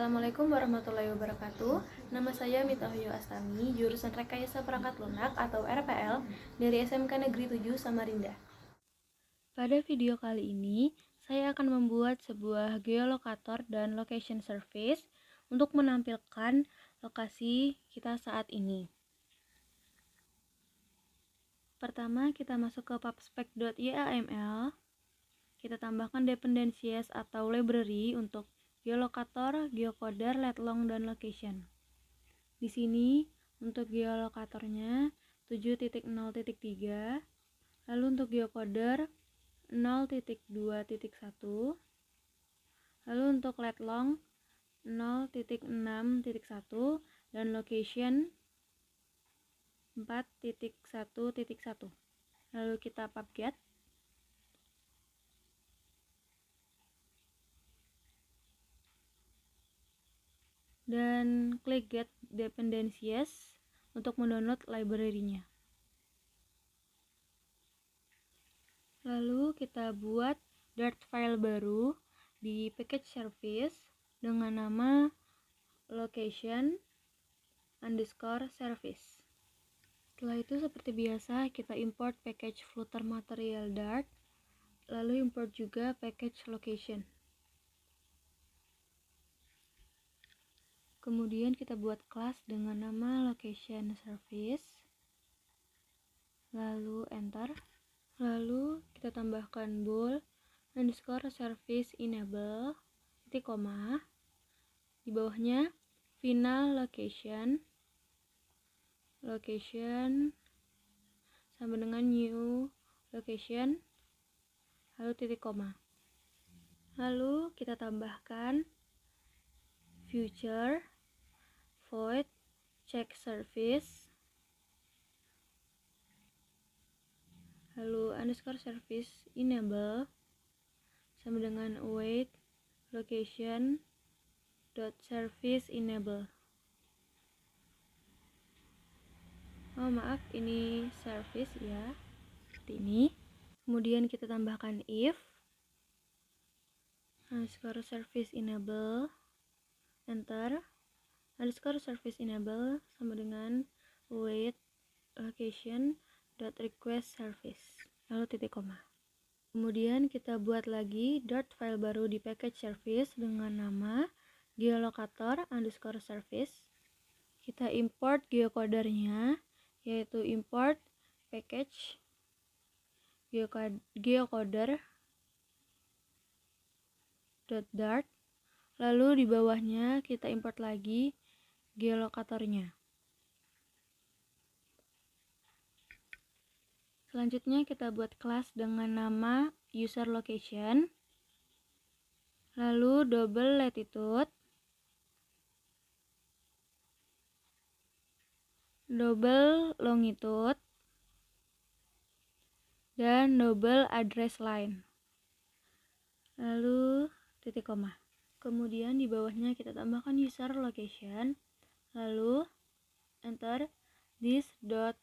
Assalamualaikum warahmatullahi wabarakatuh. Nama saya Mitahyu Astami, jurusan Rekayasa Perangkat Lunak atau RPL dari SMK Negeri 7 Samarinda. Pada video kali ini, saya akan membuat sebuah geolokator dan location service untuk menampilkan lokasi kita saat ini. Pertama, kita masuk ke pubspec.yaml. Kita tambahkan dependencies atau library untuk geolokator, geocoder, letlong, dan location. Di sini untuk geolokatornya 7.0.3, lalu untuk geocoder 0.2.1, lalu untuk letlong 0.6.1 dan location 4.1.1. Lalu kita pubget. Dan klik get dependencies untuk mendownload library-nya. Lalu kita buat Dart file baru di package service dengan nama location underscore service. Setelah itu seperti biasa kita import package flutter material Dart, lalu import juga package location. Kemudian kita buat kelas dengan nama location service, lalu enter. Lalu kita tambahkan bool underscore service enable titik koma, di bawahnya final location sama dengan new location, lalu titik koma. Lalu kita tambahkan future void check service, lalu underscore service enable sama dengan await location dot service enable. Oh maaf, ini service ya, seperti ini. Kemudian kita tambahkan if underscore service enable, enter. Underscore service enable sama dengan await location dot request service, lalu titik koma. Kemudian kita buat lagi Dart file baru di package service dengan nama geolokator underscore service. Kita import geocodernya, yaitu import package geocoder .dart. Lalu di bawahnya kita import lagi geolokatornya. Selanjutnya kita buat kelas dengan nama user location, lalu double latitude, double longitude, dan double address line, lalu titik koma. Kemudian di bawahnya kita tambahkan user location, lalu enter this dot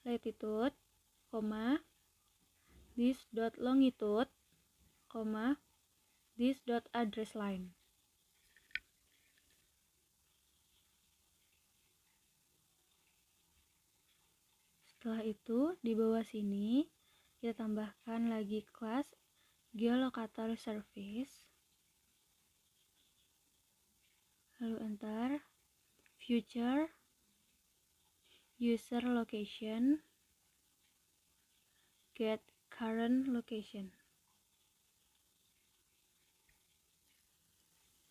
latitude, this dot longitude, this dot address line. Setelah itu di bawah sini kita tambahkan lagi kelas geolokator service, lalu enter future user location get current location,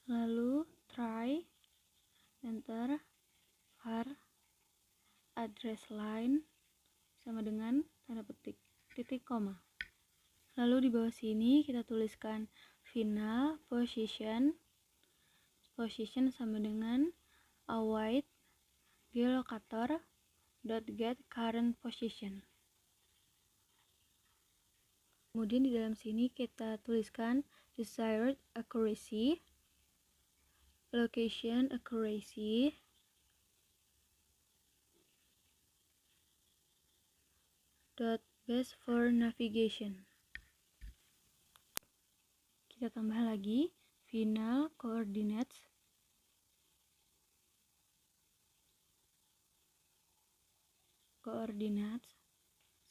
lalu try, enter var address line sama dengan tanda petik titik koma. Lalu di bawah sini kita tuliskan final position sama dengan await geolokator dot get current position. Kemudian di dalam sini kita tuliskan desired accuracy, location accuracy, dot best for navigation. Kita tambah lagi final coordinates coordinates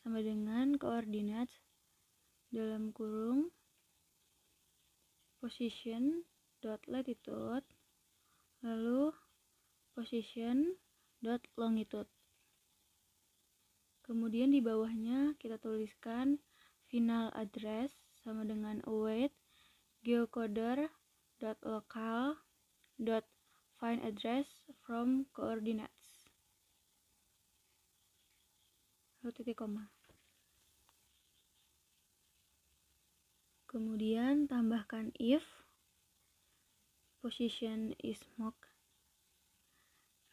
sama dengan coordinates dalam kurung position dot latitude lalu position dot longitude. Kemudian di bawahnya kita tuliskan final address sama dengan await geocoder dot local dot find address from coordinates lalu titik koma. Kemudian tambahkan if position is mock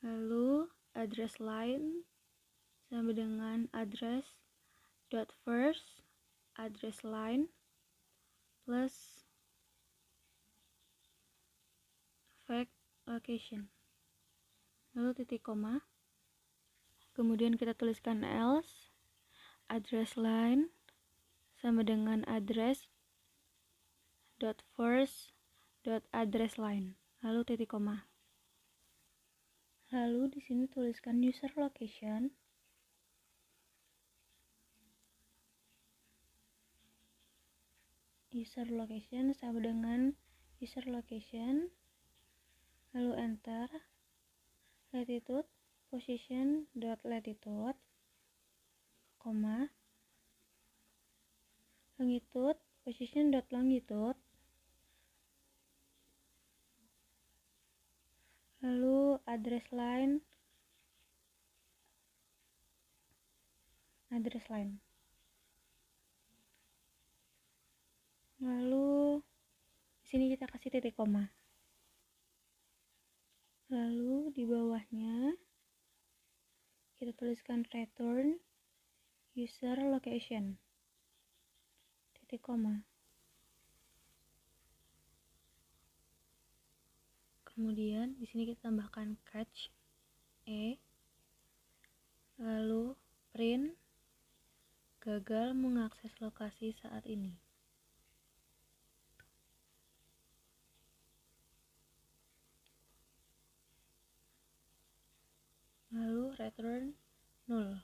lalu address line sama dengan address dot first address line plus fact location lalu titik koma. Kemudian kita tuliskan else address line sama dengan address dot first dot address line lalu titik koma. Lalu di sini tuliskan user location sama dengan user location lalu enter latitude position dot latitude koma longitude position dot longitude lalu address line lalu di sini kita kasih titik koma. Lalu di bawahnya kita tuliskan return user location titik koma. Kemudian di sini kita tambahkan catch lalu print gagal mengakses lokasi saat ini. Lalu return 0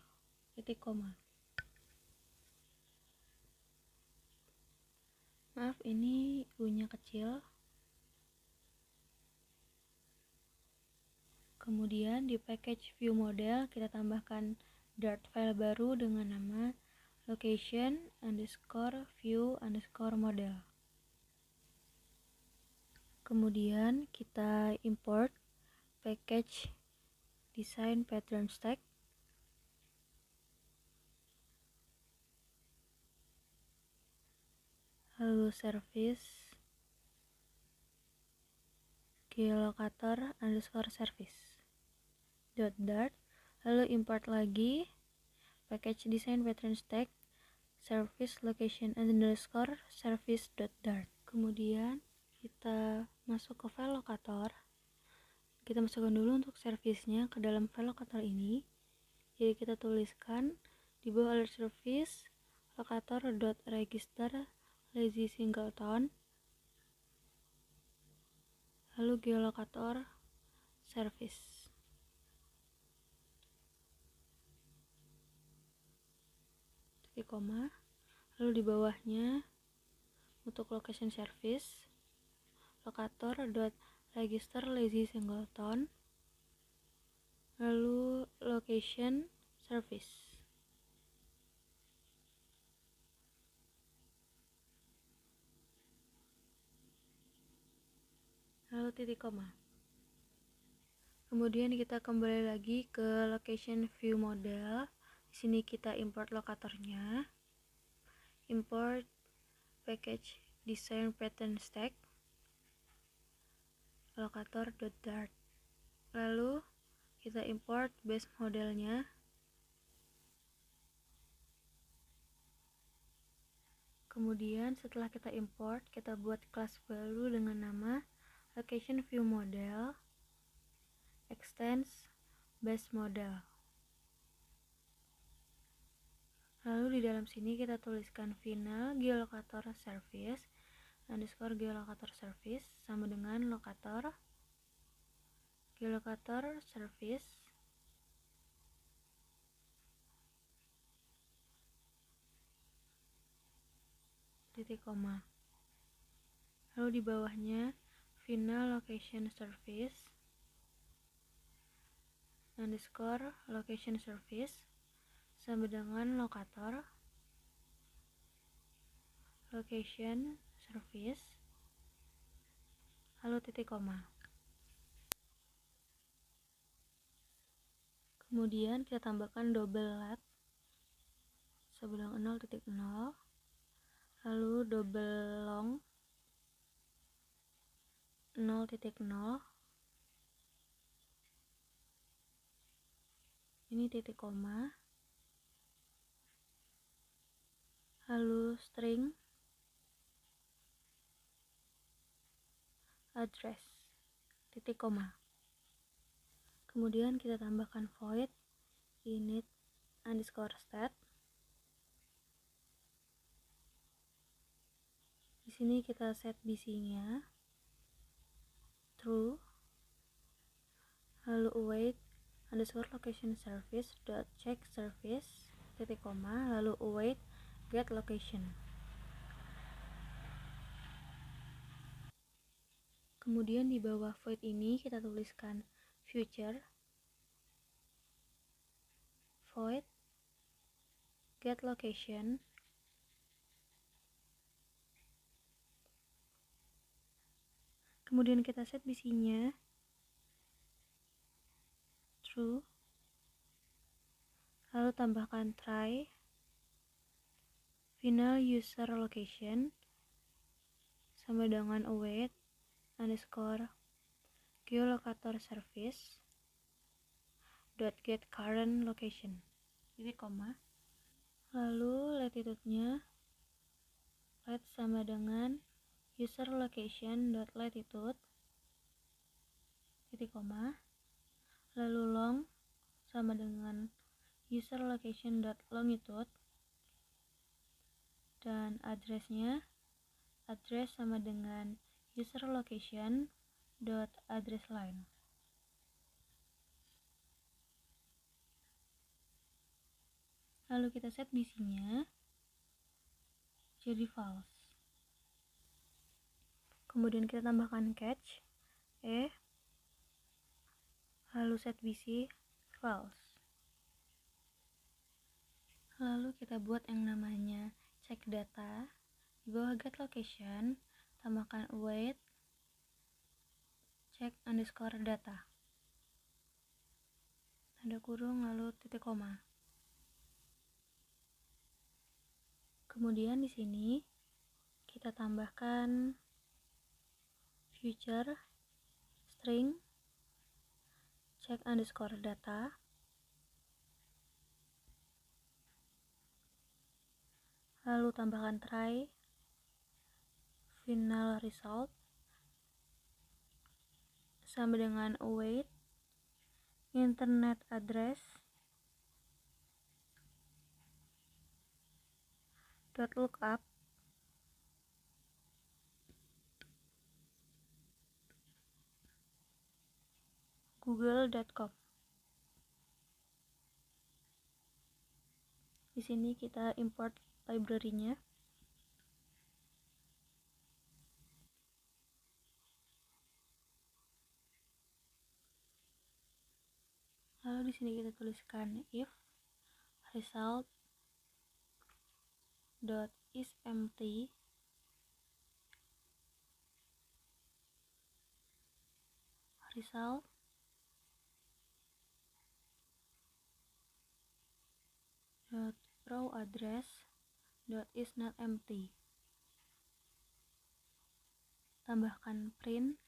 titik koma. Maaf ini U-nya kecil. Kemudian di package view model kita tambahkan Dart file baru dengan nama location underscore view underscore model. Kemudian kita import package design pattern stack lalu service geolocator underscore service .dart lalu import lagi package design pattern stack service location underscore service .dart. Kemudian kita masuk ke file locator, kita masukkan dulu untuk servisnya ke dalam file locator ini. Jadi kita tuliskan di bawah alert service locator.register lazy singleton lalu geolocator service. Titik koma. Lalu di bawahnya untuk location service locator.register lazy singleton lalu location service. Lalu titik koma. Kemudian kita kembali lagi ke location view model. Di sini kita import lokatornya. Import package design pattern stack locator.dart. Lalu kita import base modelnya. Kemudian setelah kita import, kita buat kelas baru dengan nama location view model extends base model. Lalu di dalam sini kita tuliskan final geolocator service underscore geolocator service sama dengan locator geolocator service titik koma. Lalu di bawahnya final location service underscore location service sama dengan lokator location service lalu titik koma. Kemudian kita tambahkan double let sama dengan 0.0 lalu double long 0.0 ini titik koma lalu string address titik koma. Kemudian kita tambahkan void init underscore stat. Di sini kita set BC-nya true, lalu await underscore location service dot check service titik koma lalu await get location. Kemudian di bawah void ini kita tuliskan future void get location kemudian kita set BC-nya true lalu tambahkan try final user location sama dengan await underscore geolocator service dot get current location titik koma lalu latitude-nya lat sama dengan user location dot latitude titik koma lalu long sama dengan user location dot longitude dan address-nya address sama dengan user location dot address line. Lalu kita set BC-nya jadi false. Kemudian kita tambahkan catch lalu set BC false. Lalu kita buat yang namanya check data. Di bawah get location tambahkan await check underscore data tanda kurung lalu titik koma. Kemudian di sini kita tambahkan future string check underscore data lalu tambahkan try final result sama dengan await internet address dot lookup google.com. Di sini kita import library-nya. Lalu di sini kita tuliskan if result dot is empty result dot row address dot is not empty. Tambahkan print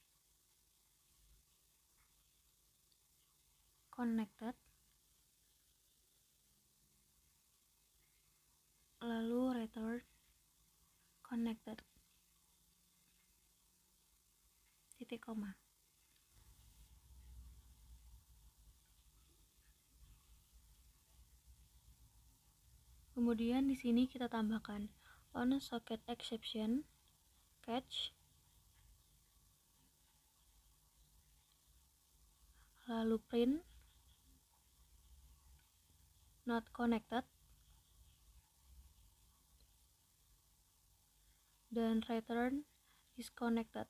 connected lalu return connected titik koma. Kemudian di sini kita tambahkan on socket exception catch lalu print not connected dan return disconnected.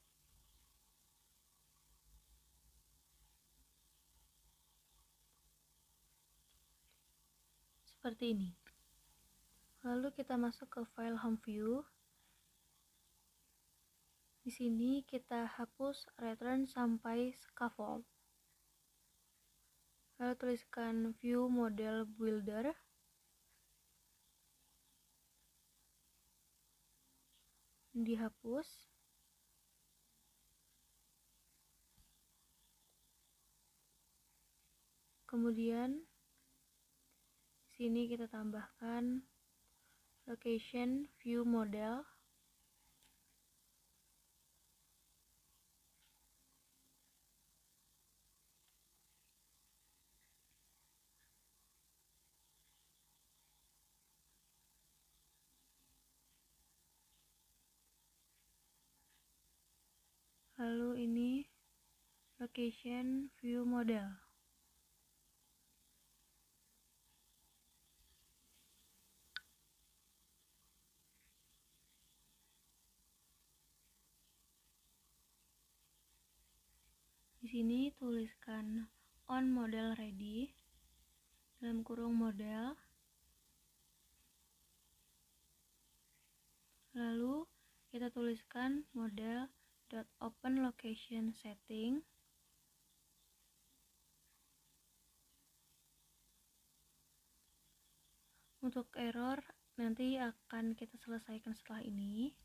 Seperti ini. Lalu kita masuk ke file home view. Di sini kita hapus return sampai scaffold. Lalu tuliskan view model builder. Dihapus. Kemudian di sini kita tambahkan location view model. Lalu ini location view model. Di sini tuliskan on model ready dalam kurung model. Lalu kita tuliskan model.open location setting. Untuk error nanti akan kita selesaikan setelah ini.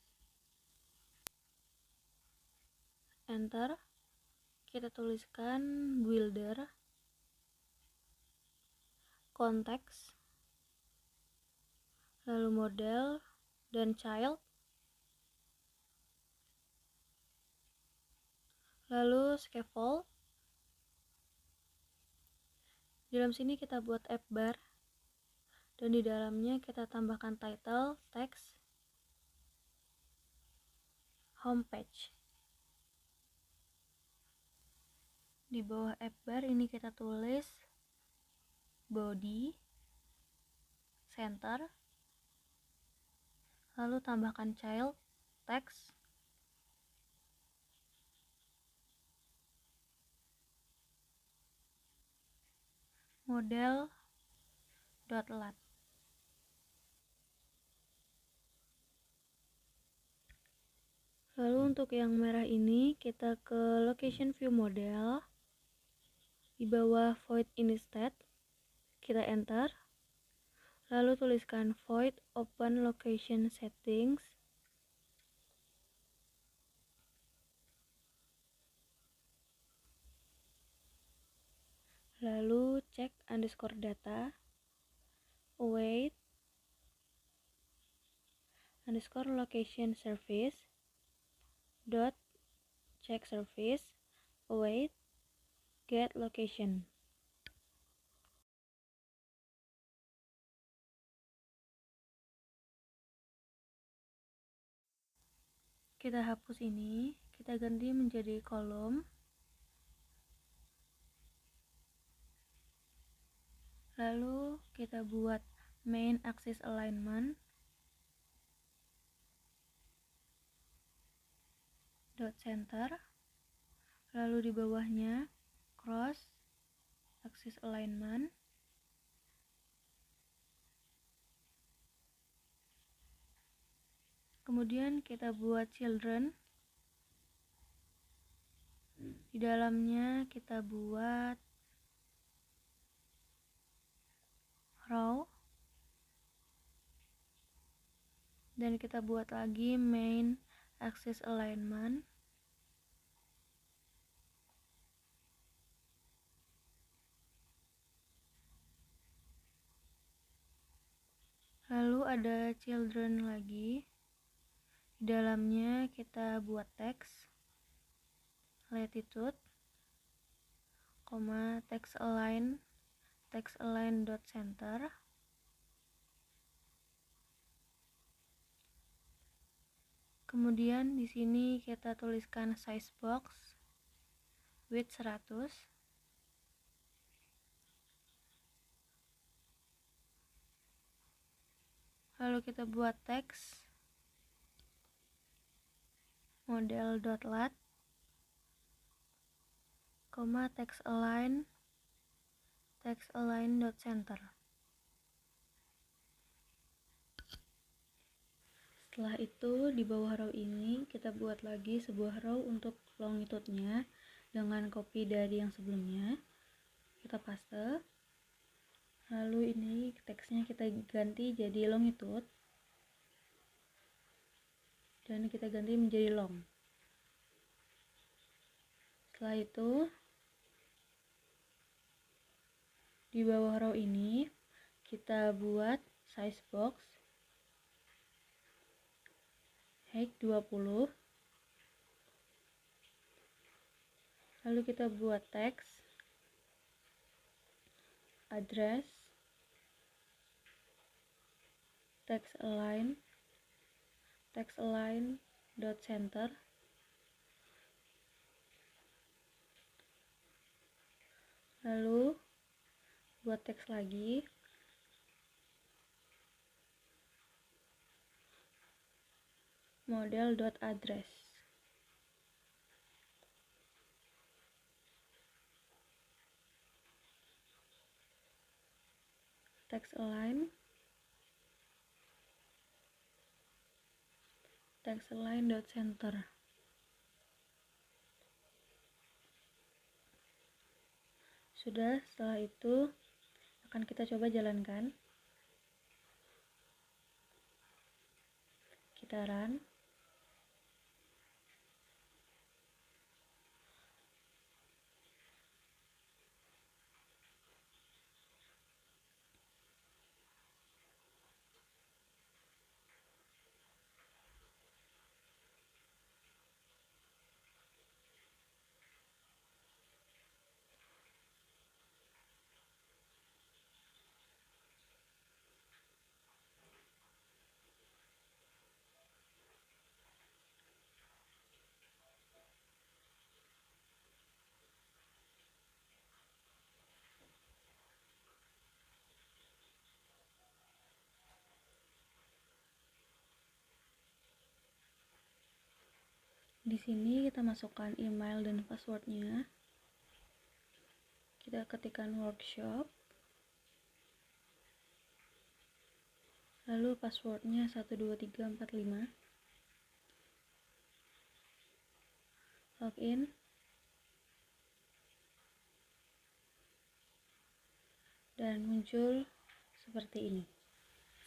Enter. Kita tuliskan builder, konteks, lalu model dan child, lalu scaffold. Di dalam sini kita buat app bar dan di dalamnya kita tambahkan title, text, homepage. Di bawah app bar ini kita tulis body, center, lalu tambahkan child, text, model.lat. Lalu untuk yang merah ini kita ke location view model. Di bawah void instead kita enter. Lalu tuliskan void open location settings. Lalu cek underscore data await underscore location service dot check service await get location. Kita hapus ini, kita ganti menjadi kolom. Lalu kita buat main axis alignment dot center. Lalu di bawahnya cross axis alignment. Kemudian kita buat children. Di dalamnya kita buat row. Dan kita buat lagi main axis alignment. Lalu ada children lagi. Di dalamnya kita buat teks latitude, text align dot center. Kemudian di sini kita tuliskan size box width 100. Lalu kita buat teks model.lat, text-align.center. Setelah itu di bawah row ini kita buat lagi sebuah row untuk longitude-nya dengan copy dari yang sebelumnya. Kita paste. Lalu ini teksnya kita ganti jadi longitude dan kita ganti menjadi long. Setelah itu di bawah row ini kita buat size box height 20. Lalu kita buat teks address text-align.center. Lalu buat teks lagi model.address. text-align.center. Sudah, setelah itu akan kita coba jalankan. Kita run. Di sini kita masukkan email dan passwordnya. Kita ketikkan workshop. Lalu passwordnya 12345. Login. Dan muncul seperti ini.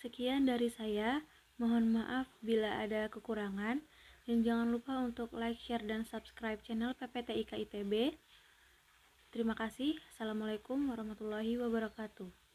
Sekian dari saya. Mohon maaf bila ada kekurangan. Dan jangan lupa untuk like, share, dan subscribe channel PPTIK ITB. Terima kasih. Assalamualaikum warahmatullahi wabarakatuh.